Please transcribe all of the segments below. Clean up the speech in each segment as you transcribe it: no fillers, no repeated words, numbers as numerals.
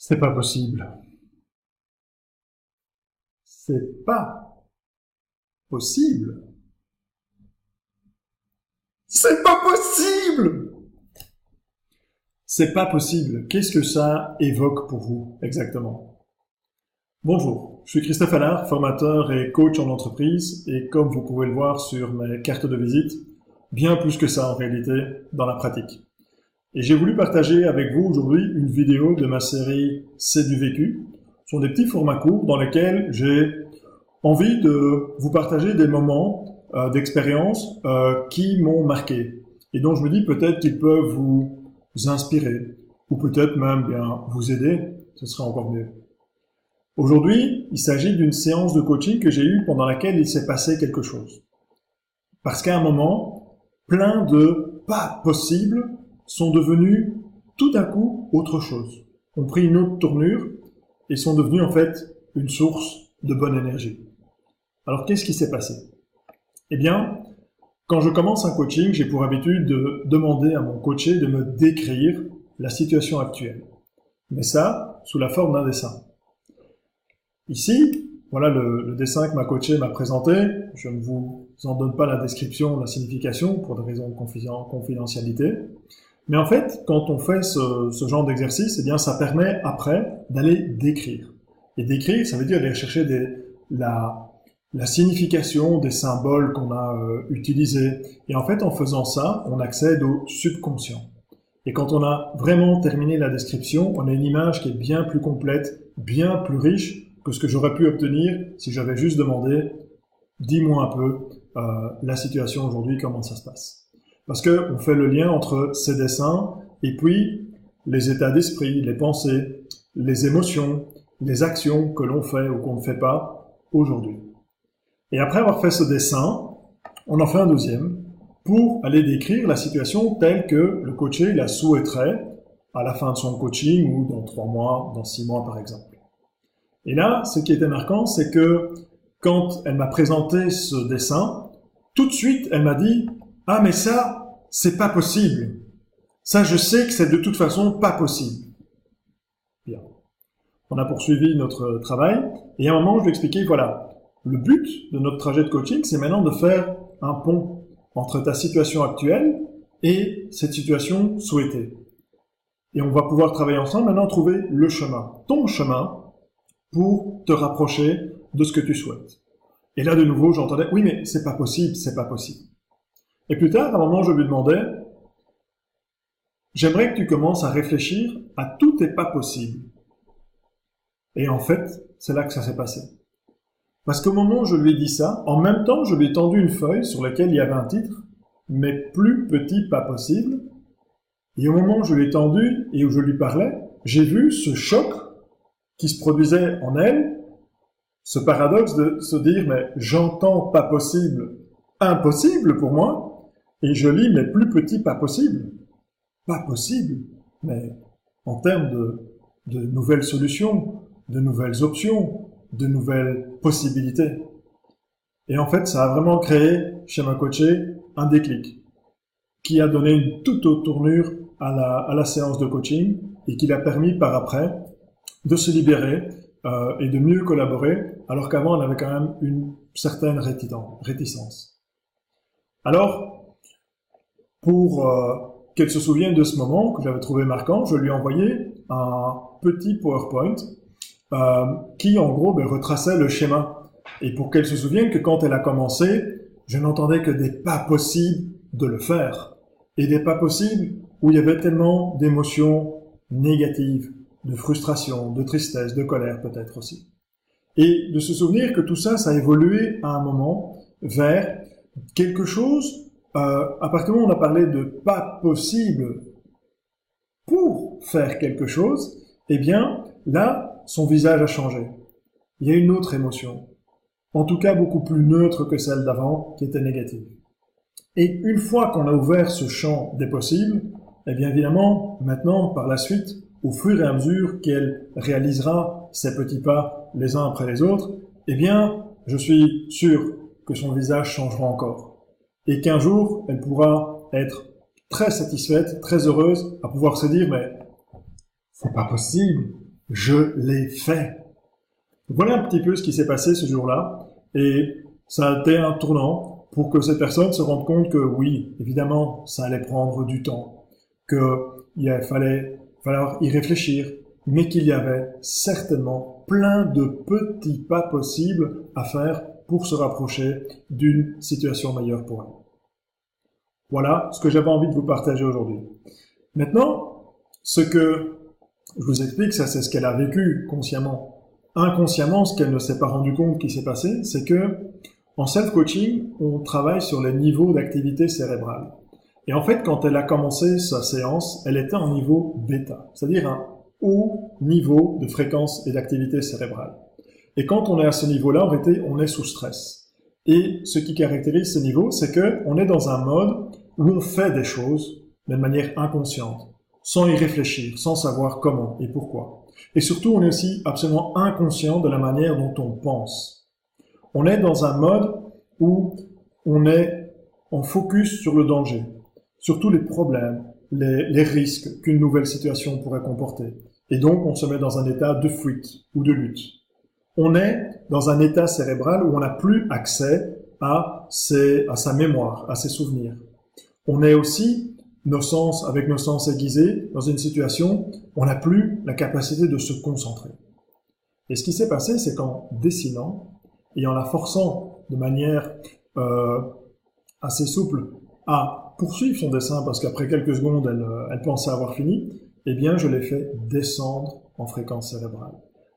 C'est pas possible. C'est pas possible. C'est pas possible. C'est pas possible. Qu'est-ce que ça évoque pour vous, exactement? Bonjour, je suis Christophe Allard, formateur et coach en entreprise, et comme vous pouvez le voir sur mes cartes de visite, bien plus que ça en réalité dans la pratique. Et j'ai voulu partager avec vous aujourd'hui une vidéo de ma série C'est du vécu. Ce sont des petits formats courts dans lesquels j'ai envie de vous partager des moments d'expérience qui m'ont marqué et dont je me dis peut-être qu'ils peuvent vous inspirer ou peut-être même bien vous aider, ce serait encore mieux. Aujourd'hui, il s'agit d'une séance de coaching que j'ai eue pendant laquelle il s'est passé quelque chose. Parce qu'à un moment, plein de pas possibles sont devenus tout à coup autre chose, ont pris une autre tournure et sont devenus en fait une source de bonne énergie. Alors qu'est-ce qui s'est passé? Eh bien, quand je commence un coaching, j'ai pour habitude de demander à mon coaché de me décrire la situation actuelle. Mais ça, sous la forme d'un dessin. Ici, voilà le dessin que ma coachée m'a présenté. Je ne vous en donne pas la description, la signification, pour des raisons de confidentialité. Mais en fait, quand on fait ce genre d'exercice, eh bien, ça permet après d'aller décrire. Et décrire, ça veut dire aller chercher la signification des symboles qu'on a utilisés. Et en fait, en faisant ça, on accède au subconscient. Et quand on a vraiment terminé la description, on a une image qui est bien plus complète, bien plus riche que ce que j'aurais pu obtenir si j'avais juste demandé « dis-moi un peu la situation aujourd'hui, comment ça se passe ». Parce que on fait le lien entre ces dessins et puis les états d'esprit, les pensées, les émotions, les actions que l'on fait ou qu'on ne fait pas aujourd'hui. Et après avoir fait ce dessin, on en fait un deuxième pour aller décrire la situation telle que le coaché la souhaiterait à la fin de son coaching ou dans 3 mois, dans 6 mois par exemple. Et là, ce qui était marquant, c'est que quand elle m'a présenté ce dessin, tout de suite, elle m'a dit « Ah mais ça, c'est pas possible. Ça, je sais que c'est de toute façon pas possible. » Bien. On a poursuivi notre travail et à un moment, je lui ai expliqué, voilà, le but de notre trajet de coaching, c'est maintenant de faire un pont entre ta situation actuelle et cette situation souhaitée. Et on va pouvoir travailler ensemble, maintenant trouver le chemin, ton chemin, pour te rapprocher de ce que tu souhaites. Et là, de nouveau, j'entendais, oui, mais c'est pas possible, c'est pas possible. Et plus tard, à un moment, je lui demandais, j'aimerais que tu commences à réfléchir à tout n'est pas possible. Et en fait, c'est là que ça s'est passé. Parce qu'au moment où je lui ai dit ça, en même temps, je lui ai tendu une feuille sur laquelle il y avait un titre, mais plus petit pas possible. Et au moment où je lui ai tendu et où je lui parlais, j'ai vu ce choc qui se produisait en elle, ce paradoxe de se dire, mais j'entends pas possible, impossible pour moi, et je lis, mais plus petit pas possible. Pas possible, mais en termes de nouvelles solutions, de nouvelles options, de nouvelles possibilités. Et en fait, ça a vraiment créé, chez ma coachée, un déclic qui a donné une toute autre tournure à la séance de coaching et qui l'a permis par après de se libérer et de mieux collaborer, alors qu'avant, elle avait quand même une certaine réticence. Alors, pour qu'elle se souvienne de ce moment que j'avais trouvé marquant, je lui ai envoyé un petit PowerPoint qui, en gros, retraçait le schéma. Et pour qu'elle se souvienne que quand elle a commencé, je n'entendais que des pas possibles de le faire. Et des pas possibles où il y avait tellement d'émotions négatives, de frustration, de tristesse, de colère peut-être aussi. Et de se souvenir que tout ça, ça a évolué à un moment vers quelque chose, à partir du moment où on a parlé de pas possible pour faire quelque chose, eh bien, là, son visage a changé. Il y a une autre émotion. En tout cas, beaucoup plus neutre que celle d'avant, qui était négative. Et une fois qu'on a ouvert ce champ des possibles, eh bien, évidemment, maintenant, par la suite, au fur et à mesure qu'elle réalisera ces petits pas les uns après les autres, eh bien, je suis sûr que son visage changera encore. Et qu'un jour, elle pourra être très satisfaite, très heureuse, à pouvoir se dire, mais c'est pas possible, Je l'ai fait. Voilà un petit peu ce qui s'est passé ce jour-là, et ça a été un tournant pour que cette personne se rende compte que oui, évidemment, ça allait prendre du temps, qu'il fallait falloir y réfléchir, mais qu'il y avait certainement plein de petits pas possibles à faire pour se rapprocher d'une situation meilleure pour elle. Voilà ce que j'avais envie de vous partager aujourd'hui. Maintenant, ce que je vous explique, ça c'est ce qu'elle a vécu consciemment. Inconsciemment, ce qu'elle ne s'est pas rendu compte qui s'est passé, c'est que en self-coaching, on travaille sur les niveaux d'activité cérébrale. Et en fait, quand elle a commencé sa séance, elle était en niveau bêta, c'est-à-dire un haut niveau de fréquence et d'activité cérébrale. Et quand on est à ce niveau-là, on est sous stress. Et ce qui caractérise ce niveau, c'est qu'on est dans un mode où on fait des choses, mais de manière inconsciente, sans y réfléchir, sans savoir comment et pourquoi. Et surtout, on est aussi absolument inconscient de la manière dont on pense. On est dans un mode où on est en focus sur le danger, sur tous les problèmes, les risques qu'une nouvelle situation pourrait comporter. Et donc, on se met dans un état de fuite ou de lutte. On est dans un état cérébral où on n'a plus accès à sa mémoire, à ses souvenirs. On est aussi, avec nos sens aiguisés, dans une situation où on n'a plus la capacité de se concentrer. Et ce qui s'est passé, c'est qu'en dessinant, et en la forçant de manière assez souple à poursuivre son dessin, parce qu'après quelques secondes, elle pensait avoir fini, eh bien, je l'ai fait descendre en fréquence cérébrale.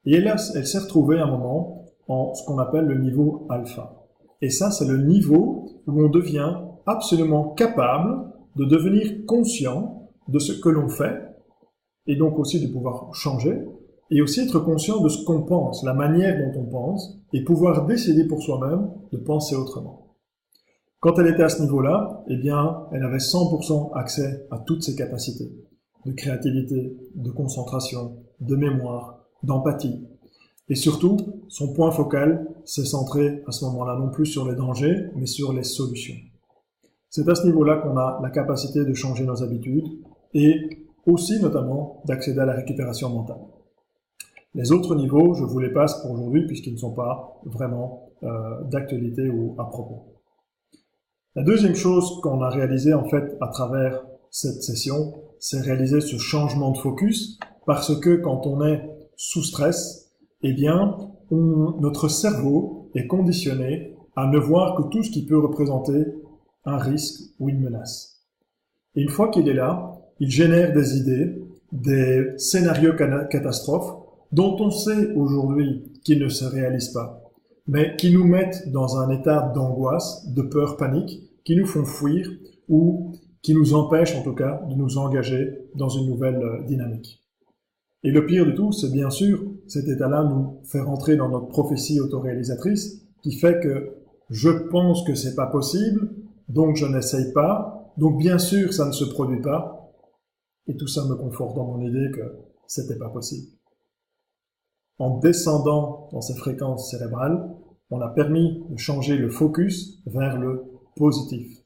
Et là, elle s'est retrouvée à un moment en ce qu'on appelle le niveau alpha. Et ça, c'est le niveau où on devient absolument capable de devenir conscient de ce que l'on fait, et donc aussi de pouvoir changer, et aussi être conscient de ce qu'on pense, la manière dont on pense, et pouvoir décider pour soi-même de penser autrement. Quand elle était à ce niveau-là, eh bien, elle avait 100% accès à toutes ses capacités de créativité, de concentration, de mémoire, d'empathie. Et surtout, son point focal s'est centré à ce moment-là non plus sur les dangers, mais sur les solutions. C'est à ce niveau-là qu'on a la capacité de changer nos habitudes et aussi notamment d'accéder à la récupération mentale. Les autres niveaux, je vous les passe pour aujourd'hui puisqu'ils ne sont pas vraiment d'actualité ou à propos. La deuxième chose qu'on a réalisée en fait à travers cette session, c'est réaliser ce changement de focus parce que quand on est sous stress, eh bien, notre cerveau est conditionné à ne voir que tout ce qui peut représenter un risque ou une menace. Et une fois qu'il est là, il génère des idées, des scénarios catastrophes dont on sait aujourd'hui qu'ils ne se réalisent pas, mais qui nous mettent dans un état d'angoisse, de peur, panique, qui nous font fuir ou qui nous empêchent en tout cas de nous engager dans une nouvelle dynamique. Et le pire de tout, c'est bien sûr cet état-là nous fait rentrer dans notre prophétie autoréalisatrice qui fait que je pense que c'est pas possible, donc je n'essaye pas, donc bien sûr ça ne se produit pas, et tout ça me conforte dans mon idée que c'était pas possible. En descendant dans ces fréquences cérébrales, on a permis de changer le focus vers le positif.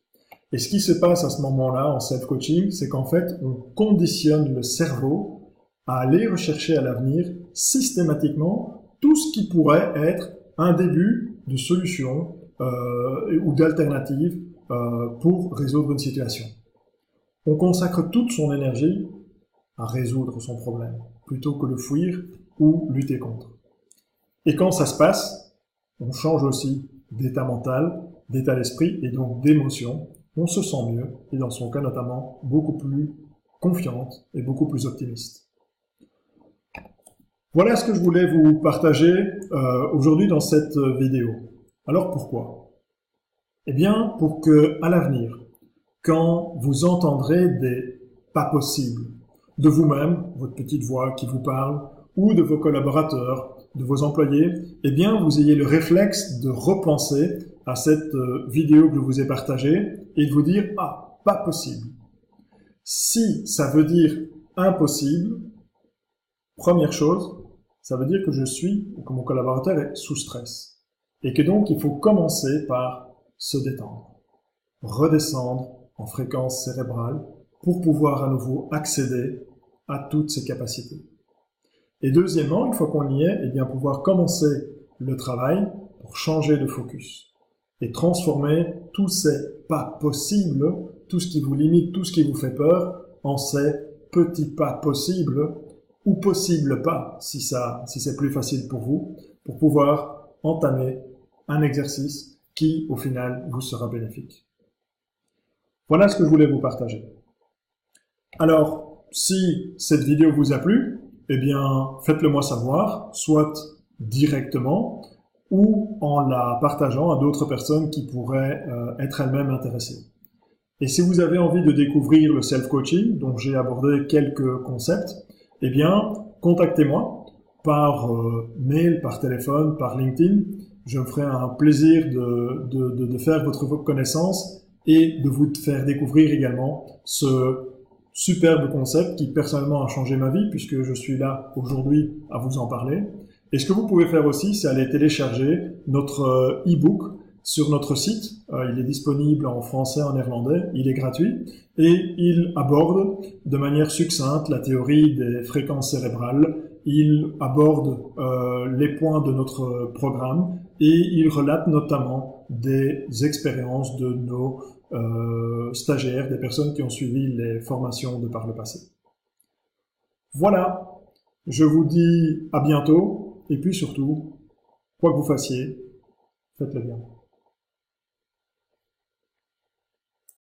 Et ce qui se passe à ce moment-là en self-coaching, c'est qu'en fait, on conditionne le cerveau à aller rechercher à l'avenir systématiquement tout ce qui pourrait être un début de solution ou d'alternative pour résoudre une situation. On consacre toute son énergie à résoudre son problème, plutôt que le fuir ou lutter contre. Et quand ça se passe, on change aussi d'état mental, d'état d'esprit et donc d'émotion. On se sent mieux et dans son cas notamment beaucoup plus confiante et beaucoup plus optimiste. Voilà ce que je voulais vous partager aujourd'hui dans cette vidéo. Alors pourquoi ? Eh bien pour que à l'avenir, quand vous entendrez des pas possibles de vous-même, votre petite voix qui vous parle, ou de vos collaborateurs, de vos employés, eh bien vous ayez le réflexe de repenser à cette vidéo que je vous ai partagée et de vous dire « Ah, pas possible ». Si ça veut dire impossible, première chose, ça veut dire que je suis, ou que mon collaborateur est sous stress. Et que donc il faut commencer par se détendre, redescendre en fréquence cérébrale pour pouvoir à nouveau accéder à toutes ses capacités. Et deuxièmement, une fois qu'on y est, eh bien pouvoir commencer le travail pour changer de focus et transformer tous ces pas possibles, tout ce qui vous limite, tout ce qui vous fait peur, en ces petits pas possibles ou possibles pas, si c'est plus facile pour vous, pour pouvoir entamer un exercice qui, au final, vous sera bénéfique. Voilà ce que je voulais vous partager. Alors, si cette vidéo vous a plu, eh bien, faites-le moi savoir, soit directement, ou en la partageant à d'autres personnes qui pourraient être elles-mêmes intéressées. Et si vous avez envie de découvrir le self-coaching, dont j'ai abordé quelques concepts, eh bien, contactez-moi par mail, par téléphone, par LinkedIn. Je me ferai un plaisir de faire votre connaissance et de vous faire découvrir également ce superbe concept qui personnellement a changé ma vie puisque je suis là aujourd'hui à vous en parler. Et ce que vous pouvez faire aussi, c'est aller télécharger notre e-book sur notre site. Il est disponible en français, en néerlandais, il est gratuit et il aborde de manière succincte la théorie des fréquences cérébrales, il aborde les points de notre programme et il relate notamment des expériences de nos stagiaires, des personnes qui ont suivi les formations de par le passé. Voilà, je vous dis à bientôt et puis surtout, quoi que vous fassiez, faites-le bien.